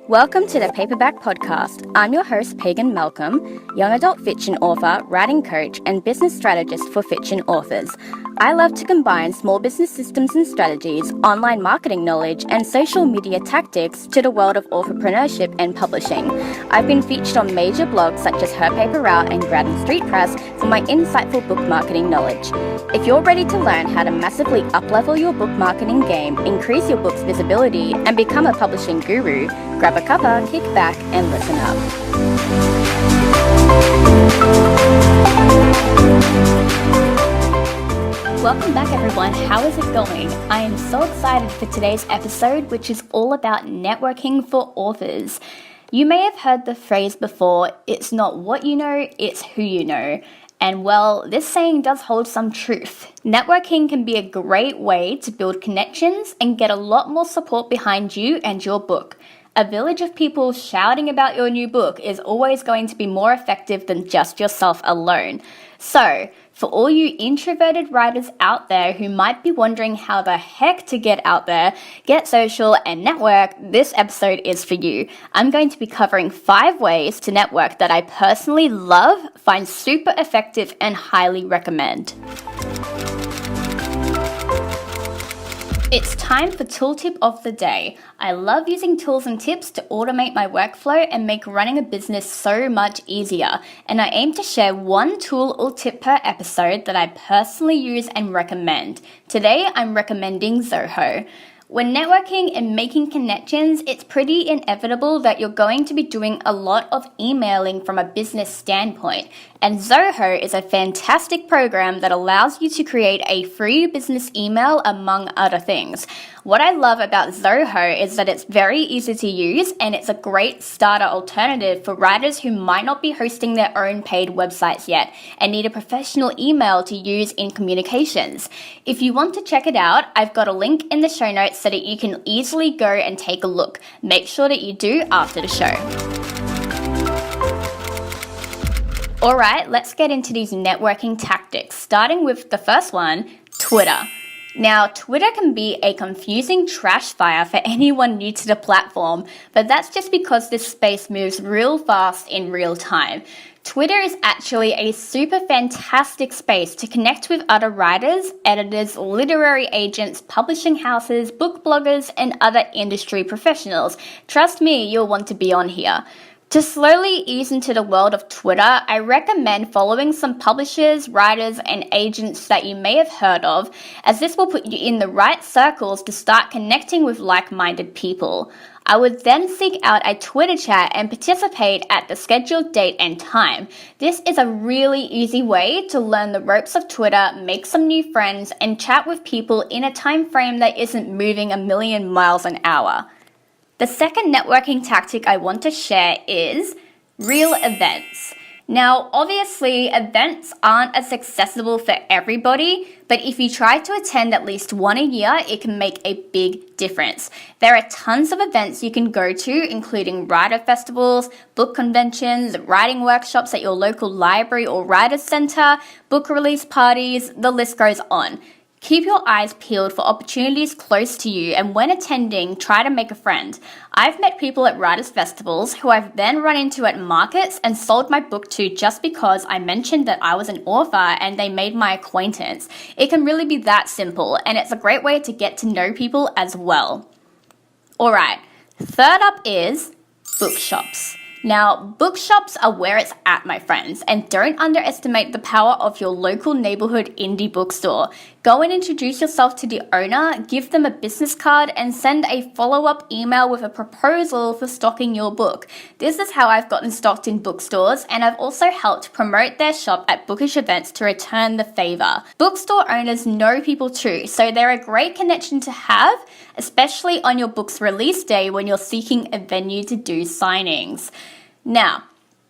Welcome to the Paperback podcast. I'm your host, Pagan Malcolm, young adult fiction author, writing coach, and business strategist for fiction authors. I love to combine small business systems and strategies, online marketing knowledge, and social media tactics to the world of entrepreneurship and publishing. I've been featured on major blogs such as Her Paper Route and Grattan Street Press for my insightful book marketing knowledge. If you're ready to learn how to massively up-level your book marketing game, increase your book's visibility, and become a publishing guru, grab a cuppa, kick back, and listen up. Welcome back, everyone. How is it going? I am so excited for today's episode, which is all about networking for authors. You may have heard the phrase before, it's not what you know, it's who you know. And well, this saying does hold some truth. Networking can be a great way to build connections and get a lot more support behind you and your book. A village of people shouting about your new book is always going to be more effective than just yourself alone. So, for all you introverted writers out there who might be wondering how the heck to get out there, get social, and network, this episode is for you. I'm going to be covering 5 ways to network that I personally love, find super effective, and highly recommend. It's time for tool tip of the day. I love using tools and tips to automate my workflow and make running a business so much easier. And I aim to share one tool or tip per episode that I personally use and recommend. Today, I'm recommending Zoho. When networking and making connections, it's pretty inevitable that you're going to be doing a lot of emailing from a business standpoint. And Zoho is a fantastic program that allows you to create a free business email, among other things. What I love about Zoho is that it's very easy to use and it's a great starter alternative for writers who might not be hosting their own paid websites yet and need a professional email to use in communications. If you want to check it out, I've got a link in the show notes so that you can easily go and take a look. Make sure that you do after the show. Alright, let's get into these networking tactics, starting with the first one, Twitter. Now, Twitter can be a confusing trash fire for anyone new to the platform, but that's just because this space moves real fast in real time. Twitter is actually a super fantastic space to connect with other writers, editors, literary agents, publishing houses, book bloggers, and other industry professionals. Trust me, you'll want to be on here. To slowly ease into the world of Twitter, I recommend following some publishers, writers, and agents that you may have heard of, as this will put you in the right circles to start connecting with like-minded people. I would then seek out a Twitter chat and participate at the scheduled date and time. This is a really easy way to learn the ropes of Twitter, make some new friends, and chat with people in a time frame that isn't moving a million miles an hour. The second networking tactic I want to share is real events. Now, obviously, events aren't as accessible for everybody, but if you try to attend at least one a year, it can make a big difference. There are tons of events you can go to, including writer festivals, book conventions, writing workshops at your local library or writer's center, book release parties, the list goes on. Keep your eyes peeled for opportunities close to you, and when attending, try to make a friend. I've met people at writers' festivals who I've then run into at markets and sold my book to just because I mentioned that I was an author and they made my acquaintance. It can really be that simple, and it's a great way to get to know people as well. Alright, third up is bookshops. Now, bookshops are where it's at, my friends, and don't underestimate the power of your local neighborhood indie bookstore. Go and introduce yourself to the owner, give them a business card, and send a follow-up email with a proposal for stocking your book. This is how I've gotten stocked in bookstores, and I've also helped promote their shop at bookish events to return the favor. Bookstore owners know people too, so they're a great connection to have, especially on your book's release day when you're seeking a venue to do signings. Now,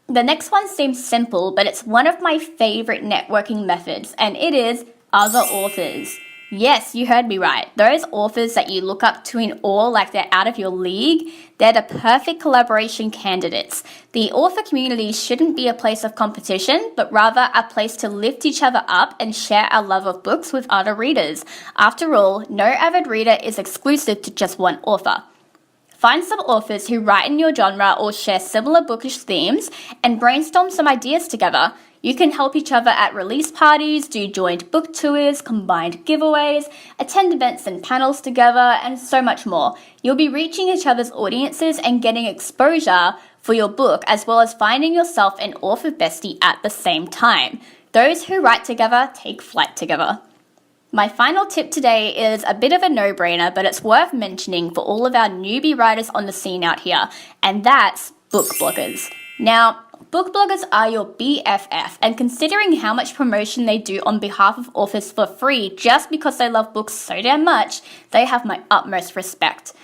the next one seems simple, but it's one of my favorite networking methods, and it is other authors. Yes, you heard me right. Those authors that you look up to in awe like they're out of your league, they're the perfect collaboration candidates. The author community shouldn't be a place of competition, but rather a place to lift each other up and share our love of books with other readers. After all, no avid reader is exclusive to just one author. Find some authors who write in your genre or share similar bookish themes and brainstorm some ideas together. You can help each other at release parties, do joint book tours, combined giveaways, attend events and panels together, and so much more. You'll be reaching each other's audiences and getting exposure for your book, as well as finding yourself an author bestie at the same time. Those who write together take flight together. My final tip today is a bit of a no-brainer, but it's worth mentioning for all of our newbie writers on the scene out here, and that's book bloggers. Now, book bloggers are your BFF, and considering how much promotion they do on behalf of authors for free just because they love books so damn much, they have my utmost respect.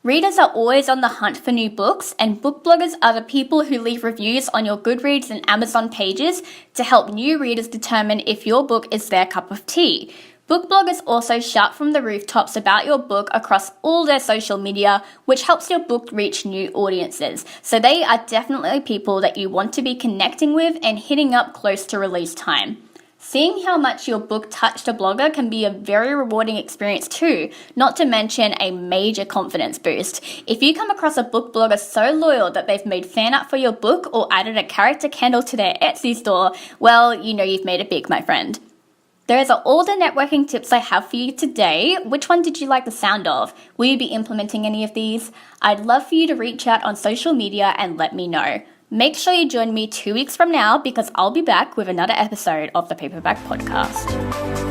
Readers are always on the hunt for new books, and book bloggers are the people who leave reviews on your Goodreads and Amazon pages to help new readers determine if your book is their cup of tea. Book bloggers also shout from the rooftops about your book across all their social media, which helps your book reach new audiences. So they are definitely people that you want to be connecting with and hitting up close to release time. Seeing how much your book touched a blogger can be a very rewarding experience too, not to mention a major confidence boost. If you come across a book blogger so loyal that they've made fan art for your book or added a character candle to their Etsy store, well, you know you've made it big, my friend. Those are all the networking tips I have for you today. Which one did you like the sound of? Will you be implementing any of these? I'd love for you to reach out on social media and let me know. Make sure you join me 2 weeks from now because I'll be back with another episode of the Paperback Podcast.